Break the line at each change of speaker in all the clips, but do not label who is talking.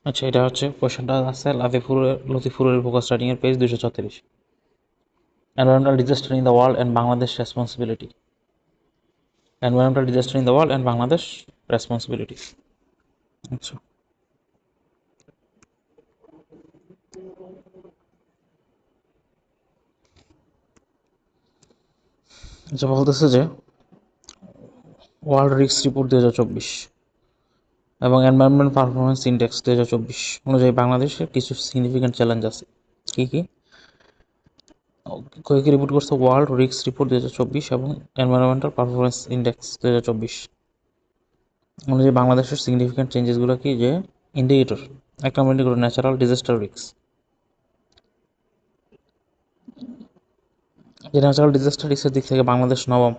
আচ্ছা, এটা হচ্ছে কোয়েশ্চেনটা আছে লতিফুরের ফোকাস রাইটিং এর page 236। Environmental disaster in the world and Bangladesh responsibility. Environmental disaster in the world and Bangladesh responsibility. আচ্ছা আচ্ছা, বলতেছে যে ওয়ার্ল্ড রিস্ক রিপোর্ট 2024 এবং এনভায়রনমেন্ট পারফরমেন্স ইন্ডেক্স 2024 অনুযায়ী বাংলাদেশের কিছু সিগনিফিক্যান্ট চ্যালেঞ্জ আছে। কী কী? কয়েকটি রিপোর্ট করছে ওয়ার্ল্ড রিস্ক রিপোর্ট 2024 এবং এনভায়রনমেন্টাল পারফরমেন্স ইন্ডেক্স 2024 অনুযায়ী বাংলাদেশের সিগনিফিক্যান্ট চেঞ্জেসগুলো কি? যে ইন্ডিকেটর, এক নম্বর ইন্ডিকেটর ন্যাচারাল ডিজাস্টার রিস্ক। যে ন্যাচারাল ডিজাস্টার রিস্কের দিক থেকে বাংলাদেশ নবম,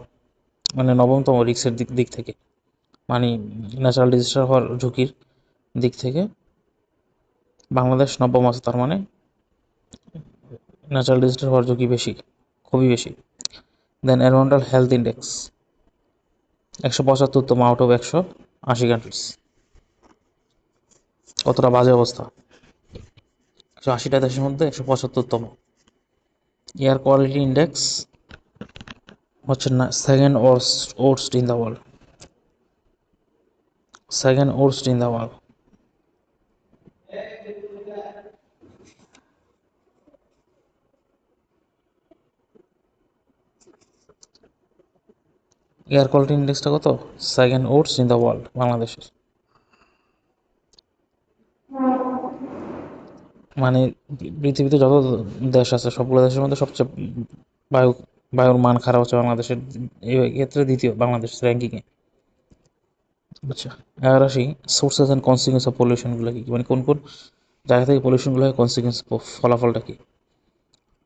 মানে নবমতম রিস্কের দিক থেকে, মানে ন্যাচারাল ডিজাস্টার হওয়ার ঝুঁকির দিক থেকে বাংলাদেশ নবম আছে। তার মানে ন্যাচারাল ডিজাস্টার হওয়ার ঝুঁকি বেশি, খুবই বেশি। দেন এনভায়রনমেন্টাল হেলথ ইন্ডেক্স 175তম আউট অফ 180 কান্ট্রিজ। কতটা বাজে অবস্থা! 180টা দেশের মধ্যে 175তম। এয়ার কোয়ালিটি ইন্ডেক্স হচ্ছে না second worst in the world. Second worst in the world. Air quality ইন্ডেক্সটা কত? Second worst in the world বাংলাদেশের। মানে পৃথিবীতে যত দেশ আছে সবগুলো দেশের মধ্যে সবচেয়ে বায়ু বায়ুর মান খারাপ হচ্ছে বাংলাদেশের। এই ক্ষেত্রে দ্বিতীয় বাংলাদেশ র্যাঙ্কিংয়ে। আচ্ছা, এবার আসি সোর্সেস অ্যান্ড কনসিকুয়েন্স অফ পলিউশনগুলো কী, মানে কোন কোন জায়গা থেকে পলিউশনগুলো হয়, কনসিকুয়েন্স ফলাফলটা কী?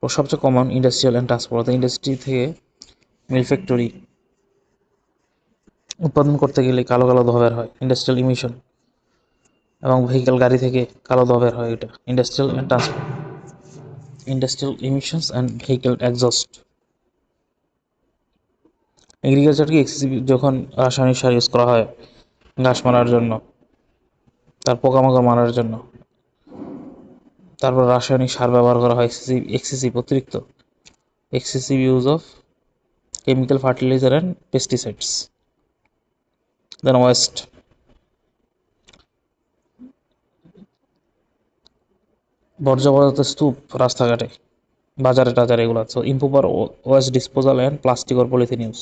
সবচেয়ে কমন ইন্ডাস্ট্রিয়াল অ্যান্ড ট্রান্সপোর্ট, অর্থাৎ ইন্ডাস্ট্রি থেকে মিল ফ্যাক্টরি উৎপাদন করতে গেলে কালো কালো ধোঁয়া বের হয়, ইন্ডাস্ট্রিয়াল ইমিশন। এবং ভেহিক্যাল গাড়ি থেকে কালো ধোঁয়া বের হয়, এটা industrial and transport, industrial emissions and vehicle exhaust. Agriculture কি এক্সেসিভ, যখন রাসায়নিক সার ইউজ করা হয় ঘাস মারার জন্য, তার পোকামাকড় মারার জন্য, তারপর রাসায়নিক সার ব্যবহার করা হয় এক্সেসিভ অতিরিক্ত, excessive use of chemical fertilizer and pesticides. Then waste, বর্জ্য পদার্থের স্তূপ রাস্তাঘাটে, বাজারে টাজারে, এগুলো। So improper waste disposal and plastic or polythene use.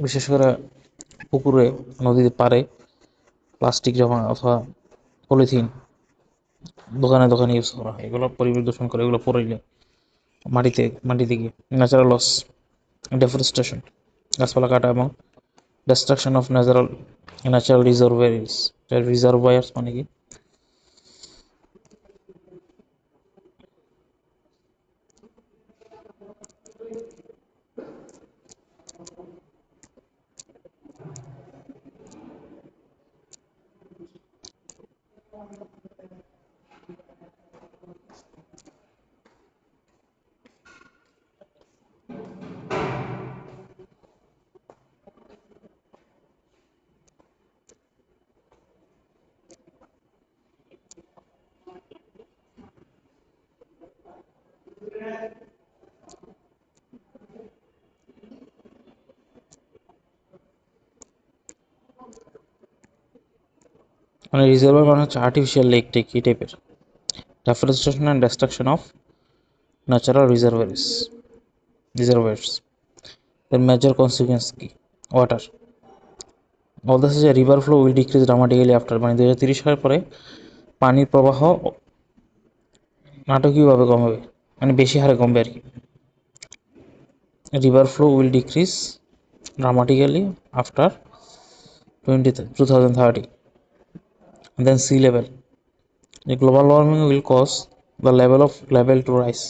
বিশেষ করে পুকুরে, নদীর পাড়ে প্লাস্টিক জমা অথবা পলিথিন দোকানে দোকানে ইউজ করা হয়, এগুলো পরিবেশ দূষণ করে। এগুলো পড়লে মাটিতে গিয়ে ন্যাচারাল লস, ডেফরেস্টেশন, গাছপালা কাটা এবং destruction of natural রিজার্ভয়ার্স মানে কি? মানে রিজার্ভার মানে হচ্ছে আর্টিফিশিয়াল লেক টেক এই টাইপের। Deforestation and destruction of natural reservoirs. এর মেজর কনসিকুয়েন্স কি? ওয়াটার, বলতেছে যে river flow will decrease dramatically after, মানে 2030 সালের পরে পানির প্রবাহ নাটকীয়ভাবে কমবে, মানে বেশি হারে কমবে আর কি। River flow will decrease dramatically after 2030। Then sea level, যে global warming will cause the level to rise,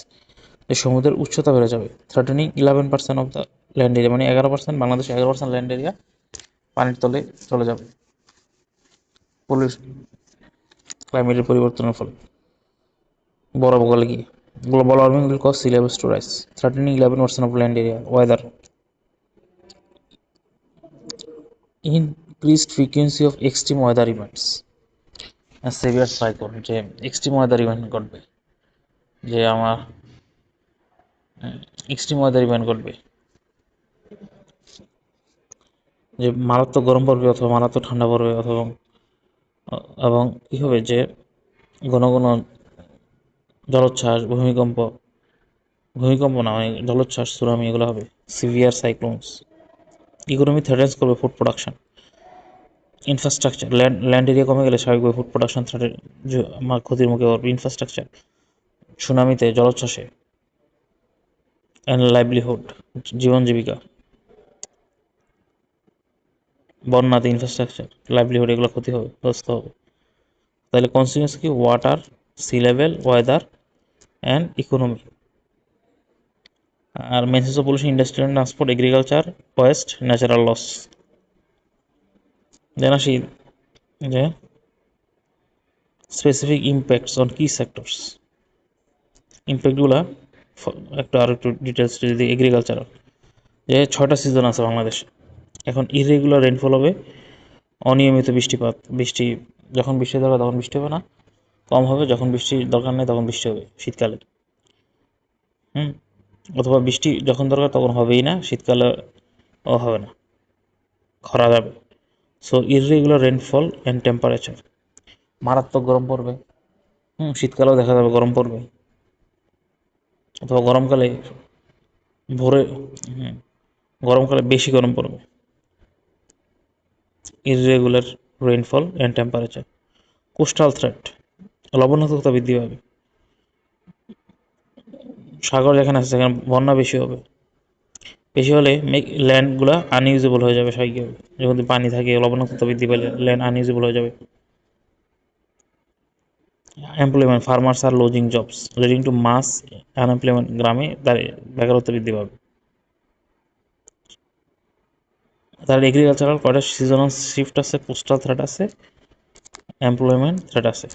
যে সমুদ্রের উচ্চতা বেড়ে যাবে। Threatening 11% of the land area, মানে 11%, বাংলাদেশ 11% ল্যান্ড এরিয়া পানির তলে চলে যাবে পলিউশন, ক্লাইমেটের পরিবর্তনের ফলে, বরফ গলে গিয়ে। Global warming will cause sea levels two rice, threatening 11% of land area. Weather, in increased frequency of extreme weather events and severe cyclone, যে এক্সট্রিম ওয়েদার ইভেন্ট ঘটবে, যে আমার এক্সট্রিম ওয়েদার ইভেন্ট ঘটবে, যে মারাত্মক গরম পড়বে অথবা মারাত্মক ঠান্ডা পড়বে অথবা এবং কী হবে, যে ঘন ঘন জলোচ্ছ্বাস, ভূমিকম্প না মানে জলোচ্ছ্বাস, সুনামি, এগুলো হবে। Severe cyclones. ইকোনমি থ্রেটেন্স করবে food production, infrastructure, land area কমে গেলে স্বাভাবিকভাবে ফুড প্রোডাকশন থ্রেটের আমার ক্ষতির মুখে পড়বে। ইনফ্রাস্ট্রাকচার, সুনামিতে, জলোচ্ছ্বাসে। অ্যান্ড লাইভলিহুড, জীবন জীবিকা, বন্যাতে, ইনফ্রাস্ট্রাকচার, লাইভলিহুড, এগুলো ক্ষতি হবে, গ্রস্ত হবে। তাহলে কনসিকুয়েন্স কি? Water, sea level, weather and economy. আর message of pollution, industrial transport, agriculture, waste, natural loss. Then আসি যে স্পেসিফিক ইম্প্যাক্টস অন কি সেক্টরস। ইম্প্যাক্টগুলো একটু ডিটেলস যদি এগ্রিকালচারাল, যে 6টা সিজন আছে বাংলাদেশে। এখন ইরেগুলার রেনফল হবে, অনিয়মিত বৃষ্টি যখন বৃষ্টি দরকার তখন বৃষ্টি হবে না, কম হবে, যখন বৃষ্টির দরকার নেই তখন বৃষ্টি হবে শীতকালে। অথবা বৃষ্টি যখন দরকার তখন হবেই না, শীতকালেও হবে না, খরা যাবে। So irregular rainfall and temperature, মারাত্মক গরম পড়বে, শীতকালেও দেখা যাবে গরম পড়বে, অথবা গরমকালে ভোরে, গরমকালে বেশি গরম পড়বে। Irregular rainfall and temperature. Coastal threat, লবণাক্ততা বৃদ্ধি পাবে, সাগর যেখানে আছে সেখানে বন্যা বেশি হবে। বেশি হলে ল্যান্ডগুলো আনইউজেবল হয়ে যাবে স্বাভাবিকভাবে, যখন পানি থাকে, লবণাক্ততা বৃদ্ধি পেলে ল্যান্ড আনইউজেবল হয়ে যাবে। Employment, farmers are losing jobs leading to mass unemployment, গ্রামে তার বেকারত্ব বৃদ্ধি পাবে। তার এগ্রিকালচারাল কয়টা সিজনাল শিফট আছে, কোস্টাল থ্রেট আছে, এমপ্লয়মেন্ট থ্রেট আছে।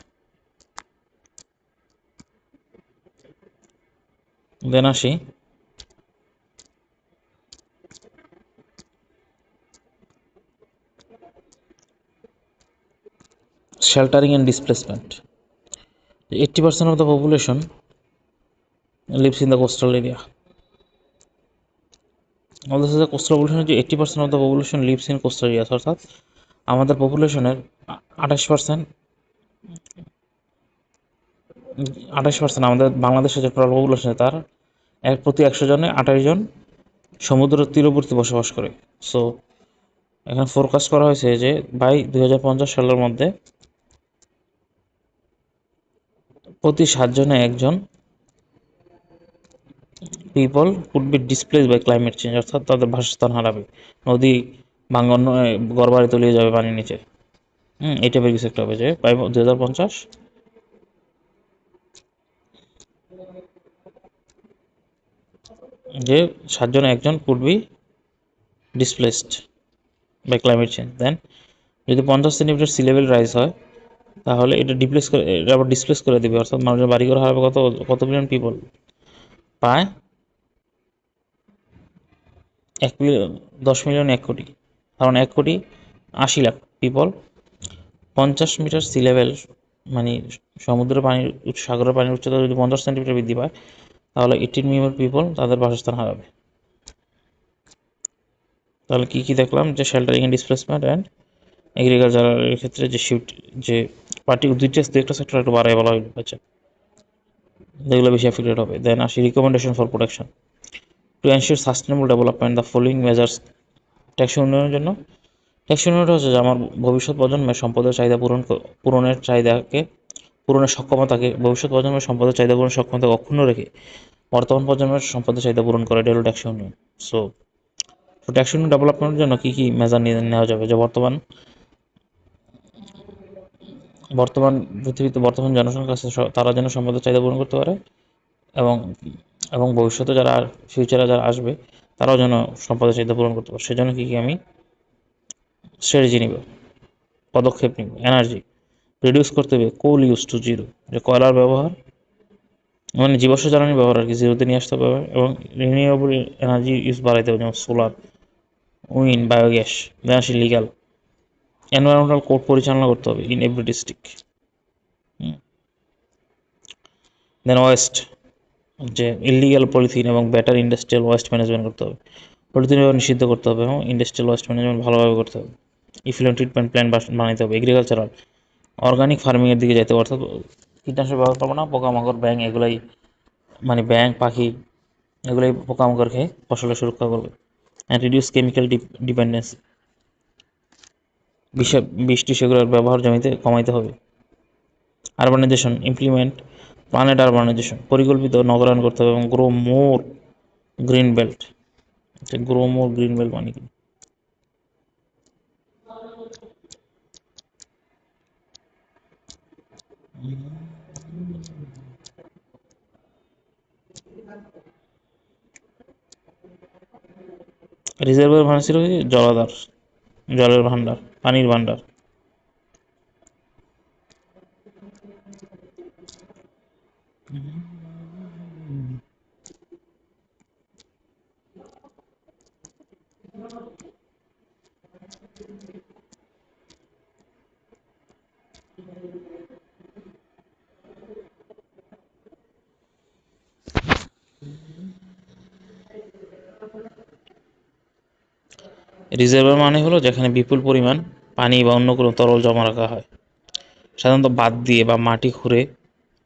দেন আসি sheltering and displacement. 80% of the population lives in the coastal area. আমাদের সাথে কোস্টাল পপুলেশনের যে 80% of the population lives in coastal areas, অর্থাৎ আমাদের পপুলেশনের 28%, আমাদের বাংলাদেশের যে টোটাল পপুলেশন তার প্রতি 100 জনে 28 জন সমুদ্র তীরবর্তী বসবাস করে। সো এখানে ফোরকাস্ট করা হয়েছে যে বাই 2050 সালের মধ্যে প্রতি 7 জনে একজন people could be displaced by climate change, অর্থাৎ তাদের বাসস্থান হারাবে, নদী ভাঙন, ঘরবাড়ি তলিয়ে যাবে পানির নিচে। এই টাইপের কিছু একটা হবে, যে বাই 2050 যে 7 জনে একজন could be displaced by climate change. Then যদি 50 সেন্টিমিটার সি লেভেল রাইজ হয় তাহলে এটা আবার ডিসপ্লেস করে দেবে, অর্থাৎ মানুষের বাড়িঘর হারাবে কত মিলিয়ন পিপল? প্রায় 10 মিলিয়ন, 1 কোটি, কারণ 1,80,00,000 পিপল। 50 মিটার সি লেভেল মানে সাগরের পানির উচ্চতা যদি 50 সেন্টিমিটার বৃদ্ধি পায় তাহলে 18 মিলিয়ন পিপল তাদের বাসস্থান হারাবে। তাহলে কি দেখলাম, যে শেল্টারিং এন্ড ডিসপ্লেসমেন্ট অ্যান্ড এগ্রিকালচারের ক্ষেত্রে যে শিফট, যে দুইটা সেক্টর একটু বাড়ায় বলা হইল, আচ্ছা যেগুলো বেশি অ্যাফেক্টেড হবে। দেন আসি recommendation for protection to ensure sustainable development, the following measures. টেকসই উন্নয়নের জন্য, টেকসই উন্নয়নটা হচ্ছে যে আমার ভবিষ্যৎ প্রজন্মের সম্পদের চাহিদা পূরণের সক্ষমতাকে, ভবিষ্যৎ প্রজন্মের সম্পদের চাহিদা পূরণের সক্ষমতাকে অক্ষুণ্ণ রেখে বর্তমান প্রজন্মের সম্পদের চাহিদা পূরণ করে, এটা হলো টেকসই উন্নয়ন। সো টেকসই উন্নয়ন ডেভেলপমেন্টের জন্য কী কী মেজার নেওয়া যাবে, যে বর্তমান পৃথিবীতে বর্তমান জনসংখ্যার কাছে তারা যেন সম্পদের চাহিদা পূরণ করতে পারে, এবং এবং ভবিষ্যতে ফিউচারে যারা আসবে তারাও যেন সম্পদের চাহিদা পূরণ করতে পারে। সেজন্য কী আমি স্ট্র্যাটেজি নিব, পদক্ষেপ নিব। এনার্জি রিডিউস করতে হবে, কোল ইউজ টু জিরো, যে কয়লার ব্যবহার মানে জীবাশ্ম জ্বালানি ব্যবহার আর কি জিরোতে নিয়ে আসতে হবে, এবং রিনিউয়েবল এনার্জি ইউজ বাড়াইতে হবে, যেমন সোলার, উইন্ড, বায়োগ্যাস। দেন আসি লিগাল, এনভায়রনমেন্টাল কোড পরিচালনা করতে হবে in every district. Then waste, যে ইলিগাল পলিথিন এবং ব্যাটার ইন্ডাস্ট্রিয়াল ওয়েস্ট ম্যানেজমেন্ট করতে হবে, পলিথিন নিষিদ্ধ করতে হবে এবং ইন্ডাস্ট্রিয়াল ওয়েস্ট ম্যানেজমেন্ট ভালোভাবে করতে হবে। ইফিলেন্ট ট্রিটমেন্ট প্ল্যান বানাতে হবে। এগ্রিকালচারাল, অর্গানিক ফার্মিংয়ের দিকে যেতে হবে, অর্থাৎ কীটনাশক ব্যবস্থাপনা, পোকামাকড়, ব্যাঙ, এগুলাই মানে ব্যাঙ পাখি এগুলোই পোকামাকড় খেয়ে ফসলের সুরক্ষা করবে। অ্যান্ড রিডিউস কেমিক্যাল ডিপেন্ডেন্সি, বৃষ্টি সেগুলোর ব্যবহার জমিতে কমাইতে হবে। আরবানাইজেশন, ইমপ্লিমেন্ট প্ল্যানেড আরবানাইজেশন, পরিকল্পিত নগরায়ণ করতে হবে এবং grow more green belt. Grow more green belt মানে কি? রিজার্ভার মানে ছিল জলাধার, জলের ভান্ডার, পানির ভান্ডার। রিজার্ভার মানে হলো যেখানে বিপুল পরিমাণ পানি বা অন্য কোনো তরল জমা রাখা হয়, সাধারণত বাঁধ দিয়ে বা মাটি খুঁড়ে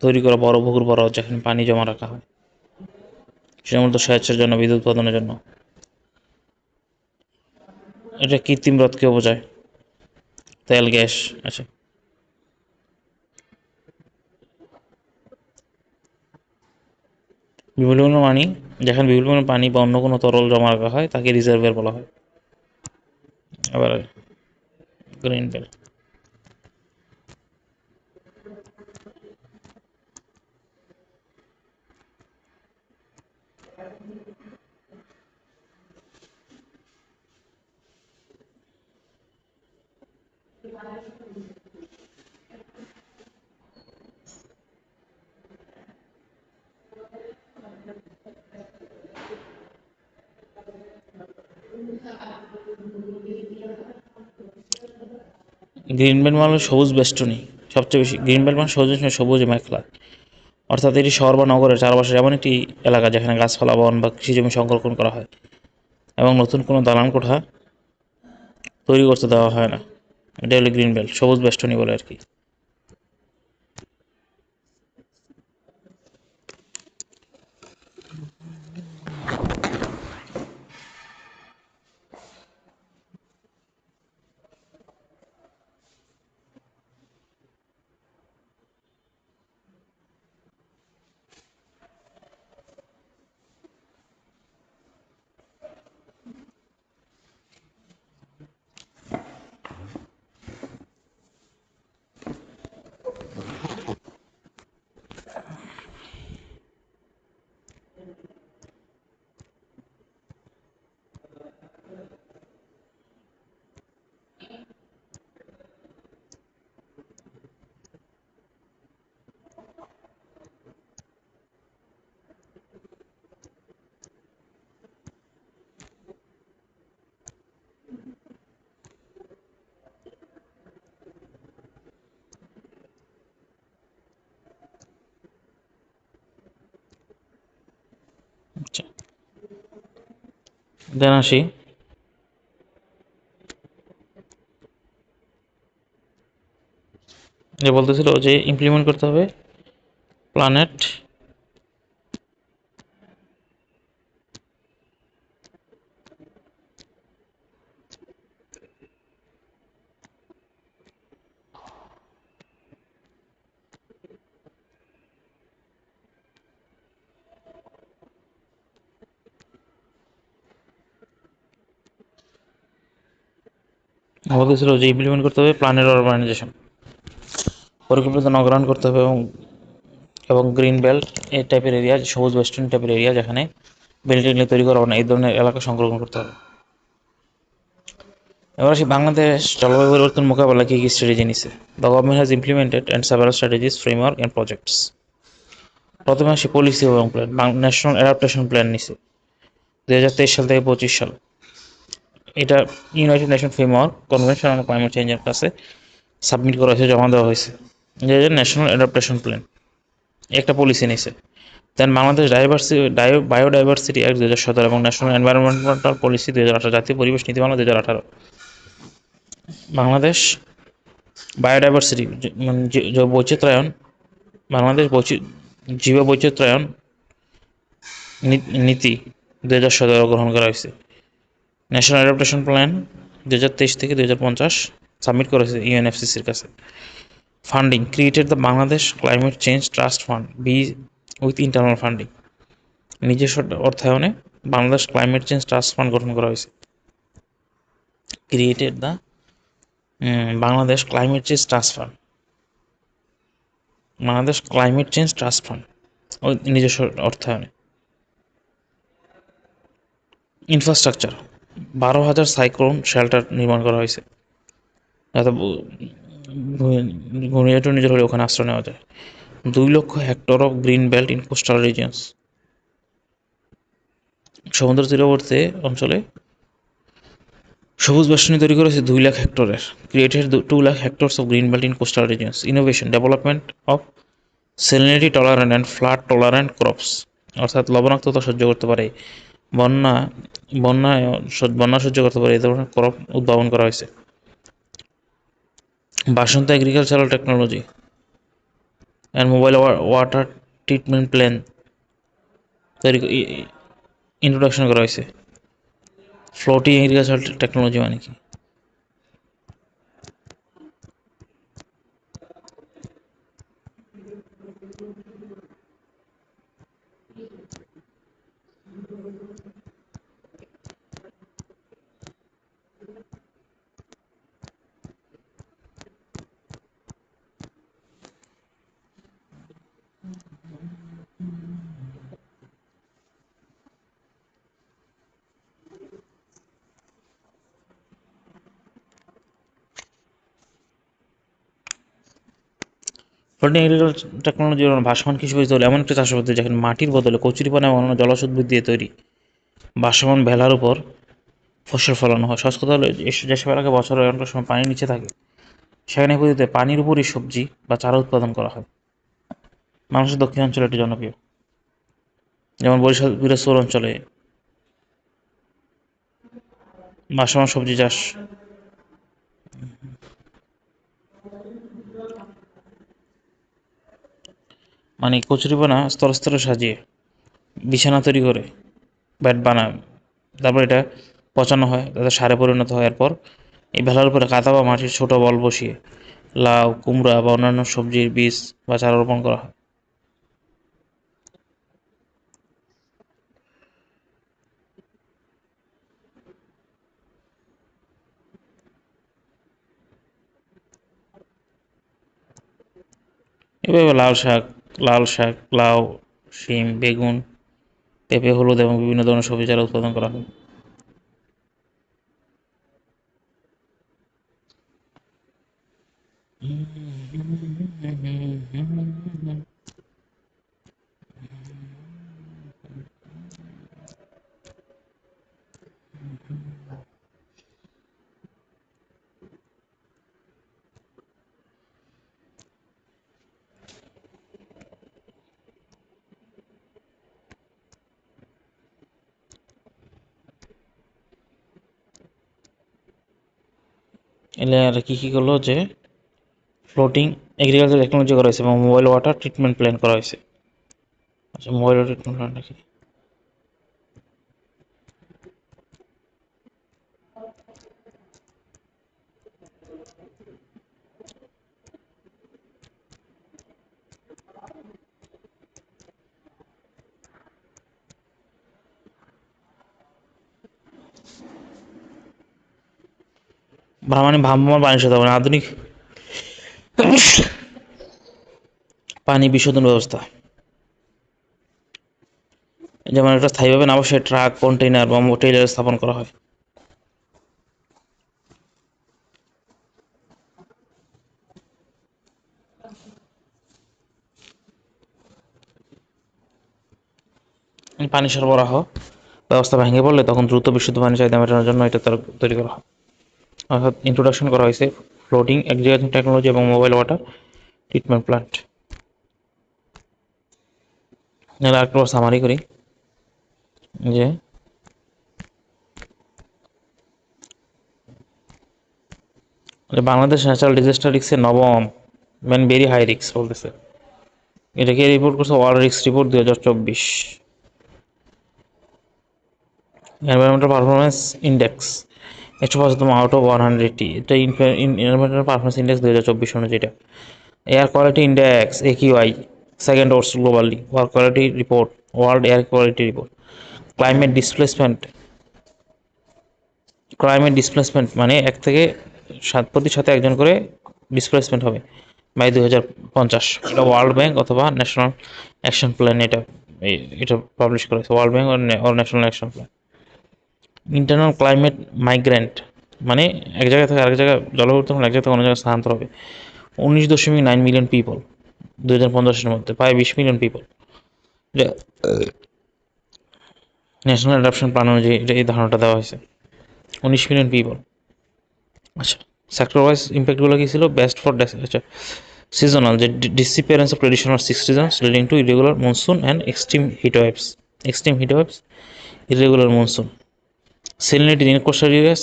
তৈরি করা বড় পুকুর বড়, যেখানে পানি জমা রাখা হয়, সেটা মূলত সেচের জন্য, বিদ্যুৎ উৎপাদনের জন্য। এটা কৃত্রিম হ্রদকে বোঝায়, তেল গ্যাস আছে। বিপুল পরিমাণ পানি, যেখানে বিপুল পরিমাণ পানি বা অন্য কোনো তরল জমা রাখা হয় তাকে রিজার্ভার বলা হয়। আবার গ্রিন বেল্ট, গ্রিন বেল্ট মানে সবুজ বেষ্টনী। সবচেয়ে বেশি গ্রিন বেল্ট মানে সবুজ মেখলা, অর্থাৎ এটি শহর বা নগরের চারপাশে এমন একটি এলাকা যেখানে গাছপালা, বন বা কৃষিজমি সংরক্ষণ করা হয় এবং নতুন কোনো দালান কোঠা তৈরি করতে দেওয়া হয় না। এটা হলো গ্রিন বেল্ট, সবুজ বেষ্টনী বলে আর কি। আচ্ছা, দেন আসি যে বলতেছিল যে ইমপ্লিমেন্ট করতে হবে প্ল্যানেট বলতেছিল যে ইমপ্লিমেন্ট করতে হবে প্ল্যানেট অরবানাইজেশন, পরিকল্পিত নগরায়ণ করতে হবে এবং এবং গ্রিন বেল্ট এই টাইপের এরিয়া, সবুজ ওয়েস্টার্ন টাইপের এরিয়া যেখানে বিল্ডিং তৈরি করা হবে না, এই ধরনের এলাকা সংরক্ষণ করতে হবে। এবার আসি বাংলাদেশ জলবায়ু পরিবর্তন মোকাবেলা কী কী স্ট্র্যাটেজি নিছে। The government has implemented and several strategies, framework and projects. প্রথমে আসি পলিসি এবং প্ল্যান। ন্যাশনাল অ্যাডাপ্টেশন প্ল্যান নিছে 2023 সাল থেকে 25 সাল। এটা United nation framework convention on climate চেঞ্জের কাছে সাবমিট করা হয়েছে, জমা দেওয়া হয়েছে, যে ন্যাশনাল অ্যাডাপ্টেশন প্ল্যান একটা পলিসি নিয়েছে। দেন বাংলাদেশ বায়োডাইভার্সিটি অ্যাক্ট 2017 এবং ন্যাশনাল এনভায়রনমেন্টাল পলিসি 2018, জাতীয় পরিবেশ নীতিমালা 2018। বাংলাদেশ বায়োডাইভার্সিটি মানে বৈচিত্র্যায়ন, বাংলাদেশ জীব বৈচিত্র্যায়ন নীতি 2017 গ্রহণ করা হয়েছে। ন্যাশনাল অ্যাডাপ্টেশন প্ল্যান 2023 থেকে 2050 সাবমিট করা হয়েছে ইউএনএফসিসির কাছে। Funding created the Bangladesh climate change trust fund B with internal funding, নিজস্ব অর্থায়নে Bangladesh climate change trust fund গঠন করা হয়েছে। Created the Bangladesh climate change trust fund, Bangladesh climate change trust fund নিজস্ব অর্থায়নে। ইনফ্রাস্ট্রাকচার 12,000 সাইক্লোন শেল্টার নির্মাণ করা হয়েছে, যাতে ঘূর্ণিঝড় নিজের হলে ওখানে আশ্রয় নেওয়া যায়। 2 লক্ষ hectare of green belt in coastal regions, সমুদ্র তীরবর্তী অঞ্চলে সবুজ বেষ্টনী তৈরি করেছে 2 লাখ হেক্টরের। Created 2 lakh hectares of green belt in coastal regions. Innovation development of salinity tolerant and flood tolerant crops, অর্থাৎ লবণাক্ততা সহ্য করতে পারে, বন্যা বন্যায় বন্যা সহ্য করতে পারে এই ধরনের ক্রপ উদ্ভাবন করা হয়েছে। বাসন্ত agricultural technology and mobile water treatment plan তৈরি ইন্ট্রোডাকশন করা হয়েছে। ফ্লোটিং এগ্রিকালচারাল টেকনোলজি মানে কি? ফ্লোটিং এগ্রিকালচার টেকনোলজি ভাসমান কৃষি পদ্ধতি হলো এমন একটা চাষ পদ্ধতি যেখানে মাটির বদলে কচুরিপানা এবং অন্যান্য জলজ উদ্ভিদ দিয়ে তৈরি ভাসমান ভেলার উপর ফসল ফলানো হয়। সহজ কথা হলো, যেসব এলাকায় বছরের অনেক সময় পানির নিচে থাকে সেখানে পদ্ধতিতে পানির উপরই সবজি বা চারা উৎপাদন করা হয়। বাংলাদেশের দক্ষিণাঞ্চলে এটি জনপ্রিয়, যেমন বরিশাল পিরোজপুর অঞ্চলে ভাসমান সবজি চাষ। মানে কচুরিপানা স্তরে স্তরে সাজিয়ে বিছানা তৈরি করে ব্যাট বানায়, তারপর এটা পচানো হয়, তাতে সারে পরিণত হয়। এরপর এই ভেলার উপরে কাদা বা মাটির ছোট বল বসিয়ে লাউ, কুমড়া বা অন্যান্য সবজির বীজ বা চারা রোপণ করা হয়। এভাবে লাল শাক, লাউ, শিম, বেগুন, পেঁপে, হলুদ এবং বিভিন্ন ধরনের সবজি চারা উৎপাদন করা হয়। এলে আর কি করলো যে ফ্লোটিং এগ্রিকালচার টেকনোলজি করা হয়েছে এবং মোবাইল ওয়াটার ট্রিটমেন্ট প্ল্যান করা হয়েছে। আচ্ছা, মোবাইল ওয়াটার ট্রিটমেন্ট প্ল্যানটা কি? মানে ভ্রাম্যমাণ পানি শোধন মানে আধুনিক পানি বিশোধন ব্যবস্থা, যেমন একটা স্থায়ীভাবে না বসে ট্রাক, কন্টেইনার বা ট্রেইলার স্থাপন করা হয়। পানি সরবরাহ ব্যবস্থা ভেঙে পড়লে তখন দ্রুত বিশুদ্ধ পানি চাহিদা মেটানোর জন্য এটা তার তৈরি করা হয়। অর্থাৎ ইন্ট্রোডাকশন করা হয়েছে ফ্লোটিং এগ্রিকালচার টেকনোলজি এবং মোবাইল ওয়াটার ট্রিটমেন্ট প্ল্যান্ট। আরেকটা সামারি করি যে বাংলাদেশ ন্যাচারাল ডিজাস্টার রিস্কের নবম ভেরি হাই রিস্ক বলতেছে। এটাকে রিপোর্ট করছে world risk report 2024। Environmental performance index 105তম আউট অফ 180, এটা এনভায়রনমেন্টাল পারফরমেন্স ইন্ডেক্স 2024 অনুযায়ী। Air quality index AQI second worse globally. War quality report world air quality report. Climate displacement মানে 1 থেকে 7 প্রতি সাথে একজন করে ডিসপ্লেসমেন্ট হবে বাই 2050। এটা ওয়ার্ল্ড ব্যাংক অথবা ন্যাশনাল অ্যাকশন প্ল্যান এটা পাবলিশ করেছে, world bank or national action plan. Internal climate migrant মানে এক জায়গা থেকে আরেক জায়গায় জলপরিবর্তন এক জায়গা থেকে অন্য জায়গায় স্থানান্তর হবে। 19.9 মিলিয়ন পিপল 2050-এর মধ্যে, প্রায় 20 million people. National adaptation plan অনুযায়ী এই ধারণাটা দেওয়া হয়েছে 19 মিলিয়ন পিপল। আচ্ছা, সেক্টর ওয়াইজ ইম্প্যাক্টগুলো কী ছিল? বেস্ট ফর আচ্ছা সিজনাল, যে disappearance of traditional 6 seasons leading to irregular monsoon and extreme heat waves, irregular monsoon. Salinity in coastal areas,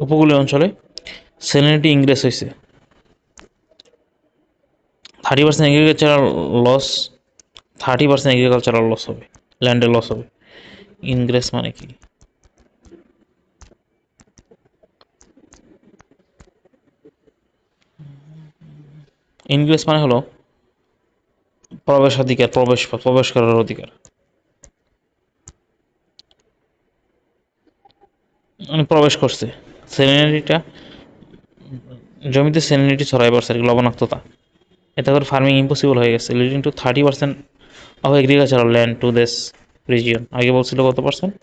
উপকূলীয় অঞ্চলে সেলিনিটি ইনক্রিজ হয়েছে। 30% এগ্রিকালচারাল লস, 30% এগ্রিকালচারাল লস হবে, ল্যান্ডের লস হবে। ইনগ্রেস মানে কি? ইনগ্রেস মানে হলো প্রবেশাধিকার, প্রবেশ করার অধিকার। মানে প্রবেশ করছে। সেলিনিটিটা জমিতে সেলিনিটি ছড়াই পড়ছে আর কি, লবণাক্ততা। এতে করে ফার্মিং ইম্পসিবল হয়ে গেছে, leading to 30% of agricultural land to this region. আগে বলছিল কত পার্সেন্ট?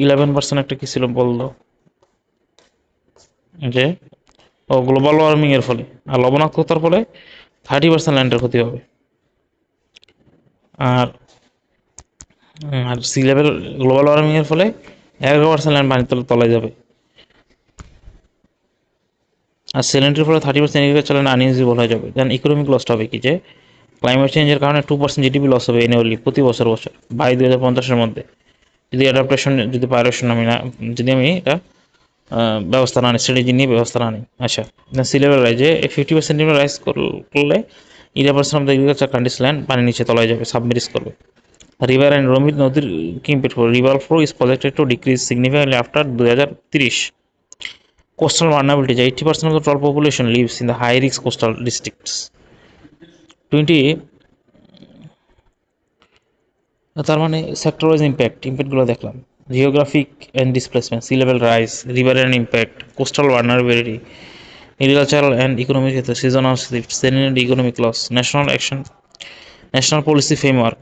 11% একটা কি ছিল বললো, যে ও গ্লোবাল ওয়ার্মিং এর ফলে আর লবণাক্ততার ফলে 30% ল্যান্ডের ক্ষতি হবে। আর আর সি লেভেল গ্লোবাল ওয়ার্মিং এর ফলে 11% ল্যান্ড পানির তলায় যাবে। আর সেলিনিটির ফলে 30% এগ্রিকালচার ল্যান্ড আনইউজেবল হয়ে যাবে। দেন ইকোনমিক লসটা হবে কি, যে ক্লাইমেট চেঞ্জের কারণে 2% জিডিপি লস হবে এনুয়ালি প্রতি বছর বাই 2050-এর মধ্যে, যদি অ্যাডাপ্টেশন, যদি পাইরেশন যদি আমি এটা ব্যবস্থা না নিই, স্ট্র্যাটেজি নিয়ে ব্যবস্থা না নিই। আচ্ছা, সি লেভেল রাইজে 50% রাইজ করলে 11% of the agriculture countries land পানি নিচে তলায় যাবে, সাবমেরিজ করবে। রিভার অ্যান্ড রোমিত নদীর কি ইম্প্যাক্ট করবে? River flow is projected to decrease significantly after 2030। Coastal vulnerability, যে 80% of the total population lives in the high risk coastal districts. 20, তার মানে সেক্টর ওয়াইজ ইম্প্যাক্টগুলো দেখলাম। Geographic and displacement, sea level rise, river and impact, coastal vulnerability, agricultural and economic ক্ষেত্রে seasonal shift, salinity, economic loss, national action, national policy framework.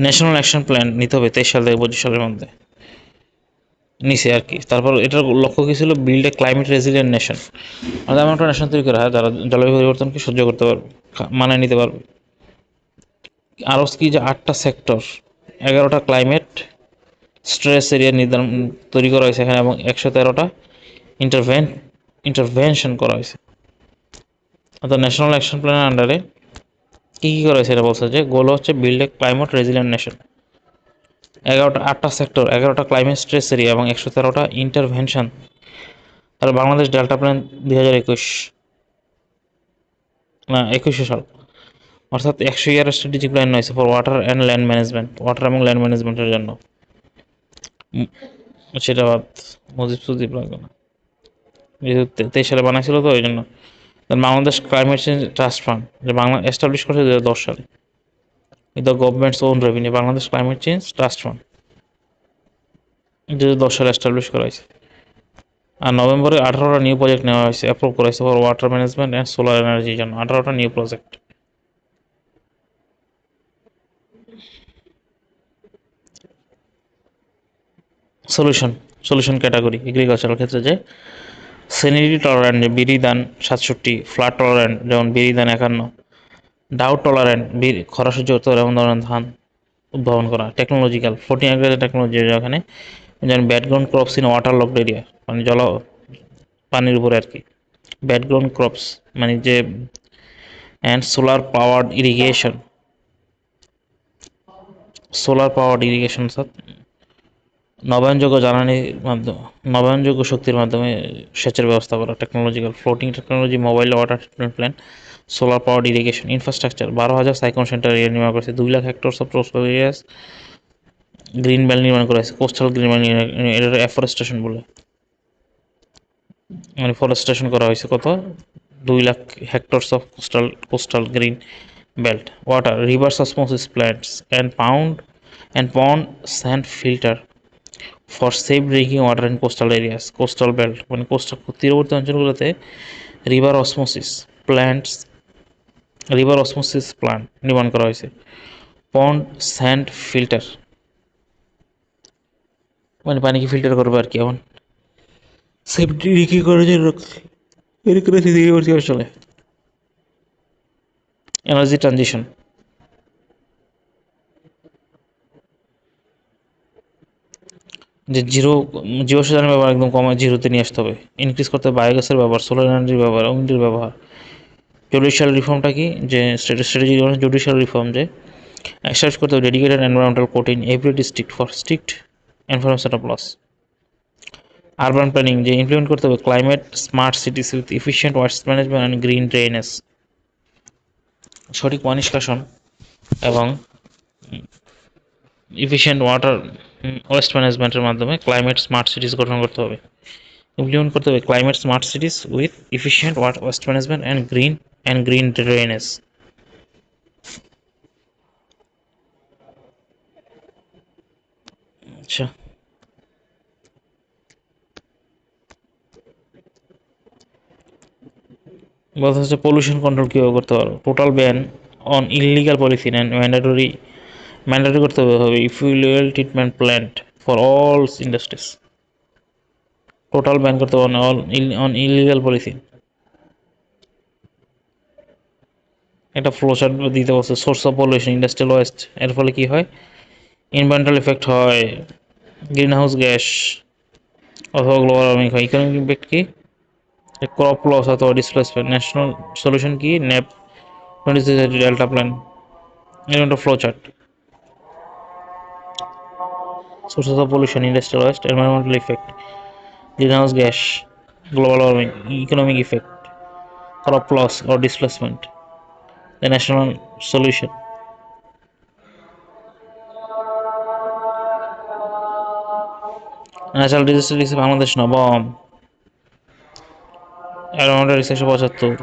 National action plan নিতে হবে 23 সাল থেকে 25 সালের মধ্যে, নিচে আর কি। তারপর এটার লক্ষ্য কী ছিল? Build a climate resilient nation, মানে এমন একটা নেশন তৈরি করা হয় যারা জলবায়ু পরিবর্তনকে সহ্য করতে পারবে, মানায় নিতে পারবে। আরও কি, যে 8টা সেক্টর, 11টা ক্লাইমেট স্ট্রেস এরিয়া নির্ধারণ তৈরি করা হয়েছে এখানে, এবং 113টা ইন্টারভেনশন করা হয়েছে। অর্থাৎ ন্যাশনাল অ্যাকশন প্ল্যানের আন্ডারে কী কী করা হয়েছে এটা বলছে, যে গোল হচ্ছে build a climate resilient nation. 8টা সেক্টর, 11টা ক্লাইমেট স্ট্রেস এরিয়া এবং 113টা ইন্টারভেনশন। আর বাংলাদেশ ডেল্টা প্ল্যান 2021, না 21 সাল, অর্থাৎ 100 ইয়ারের স্ট্র্যাটেজিক প্ল্যান হয়েছে for water and land management, water এবং ল্যান্ড ম্যানেজমেন্টের জন্য। সেটা বাদ, মুজিব লাগবে না, 23 সালে বানাইছিল তো ওই জন্য। Bangladesh climate change trust fund, যে বাংলা এস্টাবলিশ করেছে 2010 সালে, with the government's own revenue. Bangladesh climate change trust fund 2010 সালে এস্টাবলিশ করা হয়েছে। আর নভেম্বরে 18টা নিউ প্রজেক্ট নেওয়া হয়েছে, অ্যাপ্রুভ করা হয়েছে for water management and solar এনার্জির জন্য, 18টা new project. Solution category agricultural ক্ষেত্রে, যে সেনিটি টলারেন্ট যে বিরিদান 67, ফ্লাড টলারেন্ট যেমন বিরিদান 51, ডাউট টলারেন্ট খরা সহ্য করতে পারে এমন ধরনের ধান উদ্ভাবন করা। টেকনোলজিক্যাল ফ্লোটিং অ্যাগ্রিকালচার টেকনোলজি যেখানে যেমন background crops in water locked area, মানে পানির উপরে আর কি। ব্যাকগ্রাউন্ড ক্রপস মানে যে অ্যান্ড সোলার পাওয়ার্ড ইরিগেশন নবায়নযোগ্য জ্বালানির মাধ্যমে নবায়নযোগ্য শক্তির মাধ্যমে সেচের ব্যবস্থা করা। Technological floating technology, mobile water treatment plant, solar powered irrigation. Infrastructure 12,000 cyclone centre area নির্মাণ করেছে, 2 lakh hectare of coastal areas green belt নির্মাণ করা হয়েছে। কোস্টাল গ্রিন বেল্ট এটা এফরেস্টেশন বলে, মানে ফরেস্টেশন করা হয়েছে কত 2 lakh hectares of coastal green belt. Water reverse osmosis plants and pond sand filter for safe drinking water in coastal areas. Coastal belt মানে কোস্টাল তীরবর্তী অঞ্চলগুলোতে রিভার অসমোসিস প্ল্যান্টস প্লান্ট নির্মাণ করা হয়েছে। পন্ড স্যান্ড ফিল্টার মানে পানিকে ফিল্টার করবে আর কি, এমন সেফ ড্রিঙ্কিং করার জন্য এরকম তীরবর্তী অঞ্চলে। এনার্জি ট্রানজিশন যে জীবাশ্ম জ্বালানির ব্যবহার একদম কমায় জিরোতে নিয়ে আসতে হবে। ইনক্রিজ করতে হবে বায়োগ্যাসের ব্যবহার, সোলার এনার্জির ব্যবহার, উইন্ডের ব্যবহার। জুডিশিয়াল রিফর্মটা কি, যে স্ট্র্যাটেজি জুডিশিয়াল রিফর্ম, যে এস্টাবলিশ করতে হবে dedicated environmental court in every district for strict environmental laws. Urban planning, যে ইমপ্লিমেন্ট করতে হবে climate smart cities with efficient waste management and green drainage. সঠিক পানি নিষ্কাশন এবং এফিশিয়েন্ট ওয়েস্ট ম্যানেজমেন্টের মাধ্যমে ক্লাইমেট স্মার্ট সিটিস গঠন করতে হবে। ইমপ্লিমেন্ট করতে হবে climate smart cities with efficient waste management and green drainage. আচ্ছা, বলতে হচ্ছে পলিউশন কন্ট্রোল কীভাবে করতে পারবো। Total ban on illegal polythene and mandatory করতে হবে effluent treatment plant for all industries. Total ban করতে হবে অন ইললিগাল পলিথিন। একটা ফ্লোচার্ট দিতে বলছে। Source of pollution industrial waste, এর ফলে কি হয়, এনভায়রনমেন্টাল এফেক্ট হয়, গ্রিন হাউস গ্যাস অথবা গ্লোবাল ওয়ার্মিং হয়। ইকোনমিক ইম্প্যাক্ট কি, ক্রপ লস অথবা ডিসপ্লেসমেন্ট। ন্যাশনাল সলিউশন কি, ন্যাপ 2030 ডেল্টা প্ল্যান। এর একটা flow chart. Sources of pollution industrial West, environmental effect, green house gas, global warming, economic effect, crop loss or displacement. The national solution. Natural disaster risk Bangladesh নবম, around 175,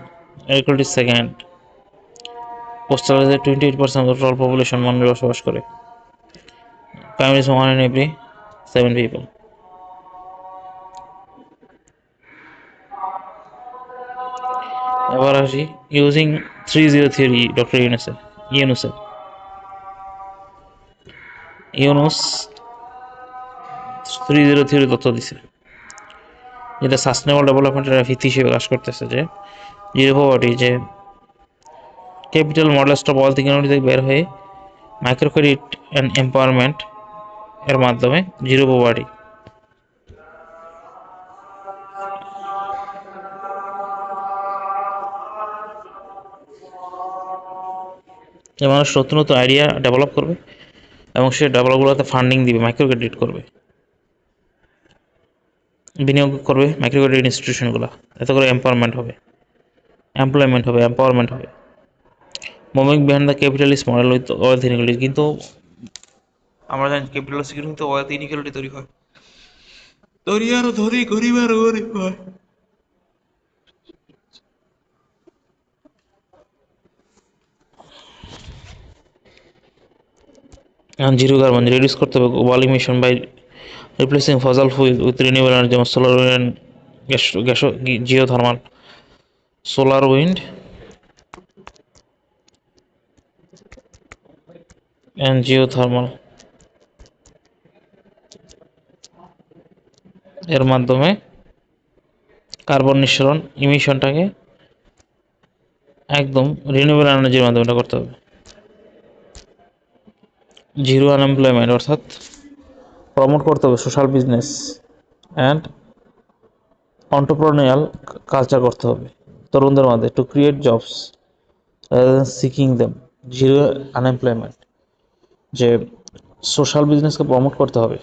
একুয়ালিটি second. Coastal এরিয়াতে 28% of total population মানুষ বসবাস করে। Crime is 1 in every 7 people. এবার আসি using 30 theory, doctor Yunus 30 theory তথ্য দিছে, যেটা সাস্টেনেবল ডেভেলপমেন্টের ভিত্তি হিসেবে কাজ করতেছে। যে জিরো পভার্টি, যে ক্যাপিটাল মডেল স্টপ অল থেকে বের হয়ে মাইক্রো ক্রেডিট অ্যান্ড এম্পাওয়ারমেন্ট এর মাধ্যমে জিরো পভার্টি। যে মানুষ নতুন নতুন আইডিয়া ডেভেলপ করবে এবং সে ডেভেলপগুলোতে ফান্ডিং দিবে, মাইক্রো ক্রেডিট করবে, বিনিয়োগ করবে মাইক্রো ক্রেডিট ইনস্টিটিউশনগুলো। এতে করে এমপ্লয়মেন্ট হবে। Moving behind the capitalist model with wealth inequality. কিন্তু আমরা জানি ক্যাপিটালিস্ট কিন্তু ওয়েলথ ইনইকুয়ালিটি তৈরি হয়, আরো ধনী, গরিব আরো গরিব হয়। জিরো কার্বন রিডিউস করতে হবে গ্লোবাল ইমিশন বাই রিপ্লেসিং ফসল ফুয়েল উইথ রিনিউয়েবল এনার্জি, যেমন solar wind, geothermal, solar wind and geothermal এর মাধ্যমে কার্বন নিঃসরণ ইমিশনটাকে একদম রিনিউয়েবল এনার্জির মাধ্যমে করতে হবে। জিরো আনএমপ্লয়মেন্ট অর্থাৎ প্রমোট করতে হবে সোশ্যাল বিজনেস অ্যান্ড অন্টারপ্রেনিউরিয়াল কালচার করতে হবে তরুণদের মধ্যে to create jobs seeking them. Zero unemployment, যে সোশ্যাল বিজনেসকে প্রমোট করতে হবে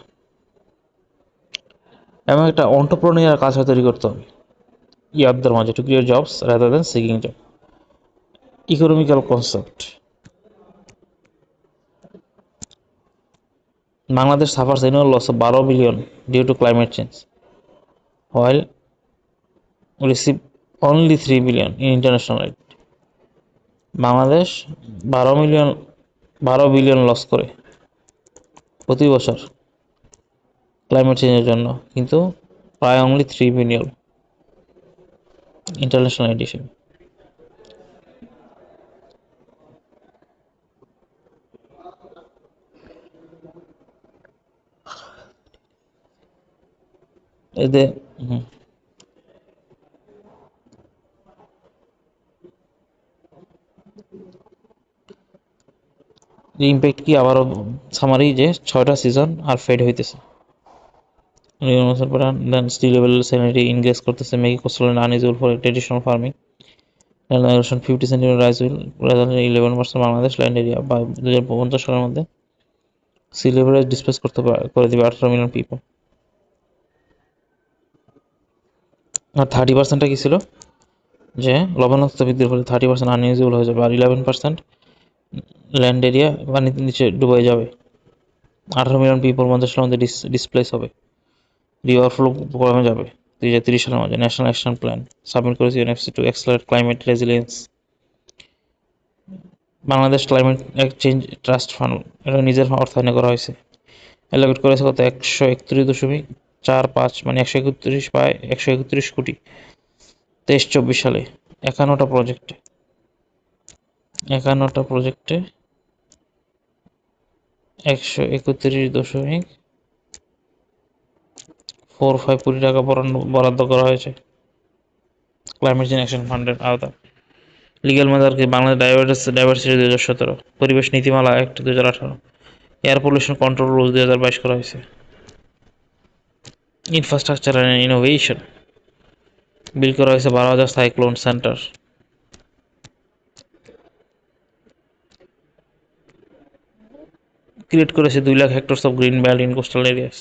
এবং একটা অন্টারপ্রেনিউরিয়াল কালচার তৈরি করতে হবে ইয়ারদের মাঝে to create jobs rather than seeking job. Economical concept, Bangladesh suffers annual loss of 12 billion due to climate change, while receive only 3 billion in international aid. Bangladesh 12 billion loss করে প্রতি বছর ক্লাইমেট চেঞ্জের জন্য, কিন্তু প্রায় অনলি 3 বিলিয়ন ইন্টারন্যাশনাল এড হিসেবে। এতে impact কি আবারও সামারি যে 6টা সিজন আর ফেড হইতেছে। Then sea level salary increase করতেছে, making coastal and unusual for traditional farming. Land migration 50 centimeter rise will result in 11% Bangladesh land area বা 2050 সালের মধ্যে সি লেভেলে ডিসপ্লেস করে দিবে 18 মিলিয়ন পিপল। আর 30%টা কি ছিল, যে লবণাক্ত বৃদ্ধির ফলে 30% আনইউজুয়াল হয়ে যাবে, আর 11% ল্যান্ড এরিয়া পানিতে নিচে ডুবে যাবে। 18 মিলিয়ন পিপল 50 সালের মধ্যে ডিসপ্লেস হবে, রিভার ফ্লো কমে যাবে। 2030 সালের মধ্যে ন্যাশনাল অ্যাকশন প্ল্যান সাবমিট করেছে UNFC to accelerate climate resilience. Bangladesh climate change trust fund এটা নিজের অর্থায়নে করা হয়েছে, অ্যালোকেট করেছে কত 131.45 মানে 131 কোটি 23-24 সালে 51টা প্রজেক্টে 131.45 কোটি টাকা বরাদ্দ করা হয়েছে ক্লাইমেট চেঞ্জ অ্যাকশন ফান্ডের আওতায়। লিগ্যাল মেজারকে বাংলাদেশ ডাইভার্সিটি 2017, পরিবেশ নীতিমালা act 2018, air pollution control rules 2022 করা হয়েছে। ইনফ্রাস্ট্রাকচার অ্যান্ড ইনোভেশন বিল করা হয়েছে 12,000 সাইক্লোন সেন্টার। ক্রিয়েট করেছে 2 lakh hectares of green belt in coastal areas.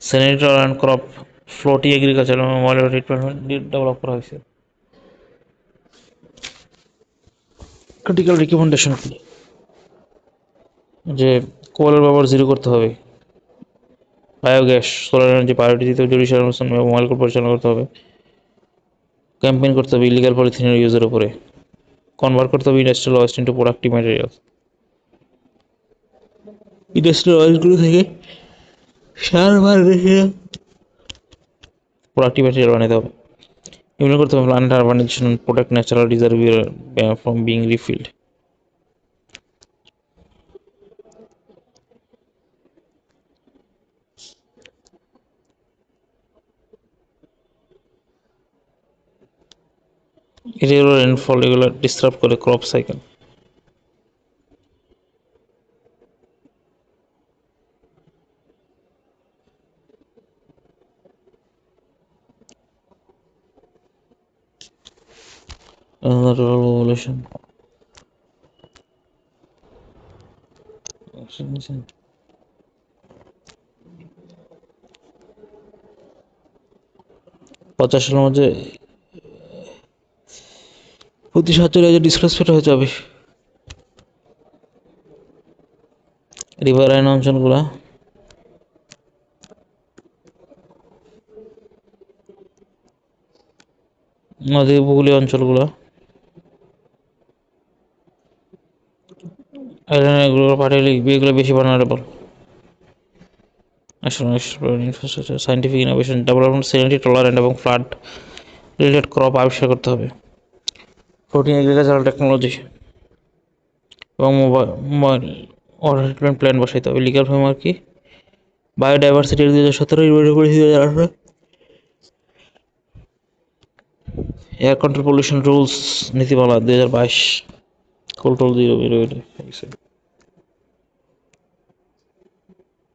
Sanitary and crop floating agriculture এবং ওয়াটার ট্রিটমেন্ট ডেভেলপ করা হয়েছে। ক্রিটিক্যাল রিকমেন্ডেশন কি, যে কোয়ালের ব্যবহার জিরো করতে হবে, বায়োগ্যাস সোলার এনার্জি প্রায়োরিটি দিতে জুডিশিয়াল এবং মোবাইল কোর্ট পরিচালনা করতে হবে, ক্যাম্পেইন করতে হবে ইলিগাল পলিথিনের ইউজের উপরে, কনভার্ট করতে হবে industrial waste into productive material, industrial ওয়েস্টগুলো থেকে সার প্রোডাক্টিভ ম্যাটেরিয়াল বানাতে হবে, ইমপ্লিমেন্ট করতে হবে planet urbanization, protect natural reservoir from being refilled. Irregular rainfall এগুলো ডিস্টার্ব করে ক্রপ সাইকেল। পপুলেশন 50 সালের মধ্যে প্রতি 70,000 ডিসপ্লেসমেন্ট হয়ে যাবে। রিভারাইন অঞ্চলগুলা নদী উপকূলীয় অঞ্চলগুলো এগুলো পাঠাইলে এগুলো বেশি vulnerable. Infrastructure scientific innovation development salinity tolerant এবং ফ্লাড রিলেটেড ক্রপ আবিষ্কার করতে হবে, ফ্লোটিং এগ্রিকালচারাল টেকনোলজি এবং মোবাইল ওয়াটার ট্রিটমেন্ট প্ল্যান বসাইতে হবে। লিগ্যাল ফ্রেমওয়ার্ক কি, biodiversity 2017 2018 air control pollution rules নীতিমালা 2022 কন্ট্রোল 0 বেরোয়